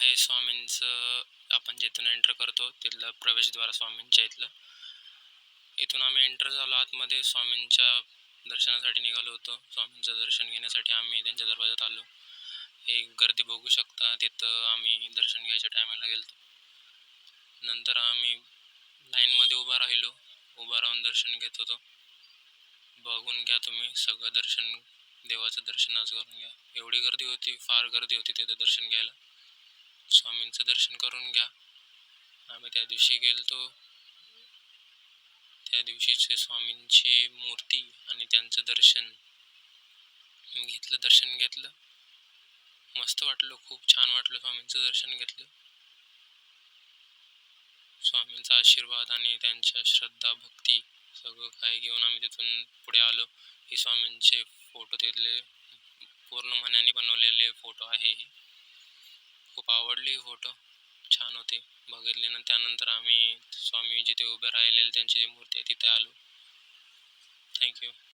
आहे स्वामींचं. आपण जिथून एंटर करतो तिथलं प्रवेशद्वार स्वामींच्या इथलं. इथून आम्ही एंटर झालो आतमध्ये. स्वामींच्या दर्शनासाठी निघालो होतो. स्वामींचं दर्शन घेण्यासाठी आम्ही त्यांच्या दरवाजात आलो. एक गर्दी बघू शकता. तिथं आम्ही दर्शन घ्यायच्या टायमाला गेलो. नंतर आम्ही लाईनमध्ये उभा राहिलो. उभा राहून दर्शन घेत होतो. बघून घ्या तुम्ही सगळं दर्शन. देवाचं दर्शन आज करून घ्या. एवढी गर्दी होती, फार गर्दी होती तिथं दर्शन घ्यायला. स्वामींचं दर्शन करून घ्या. आम्ही त्या दिवशी गेलतो. त्या दिवशीचे स्वामींची मूर्ती आणि त्यांचं दर्शन घेतलं. मस्त वाटलं, खूप छान वाटलं. स्वामींचं दर्शन घेतलं. स्वामींचा आशीर्वाद आणि त्यांच्या श्रद्धा भक्ती सगळं काही घेऊन आम्ही तिथून पुढे आलो. हे स्वामींचे फोटो तिथले पूर्ण मण्याने बनवलेले फोटो आहे. खूप आवडले फोटो, छान होते. बघितले ना. त्यानंतर आम्ही स्वामी जिथे उभे राहिलेले त्यांची जी मूर्ती आहे तिथे आलो. थँक्यू.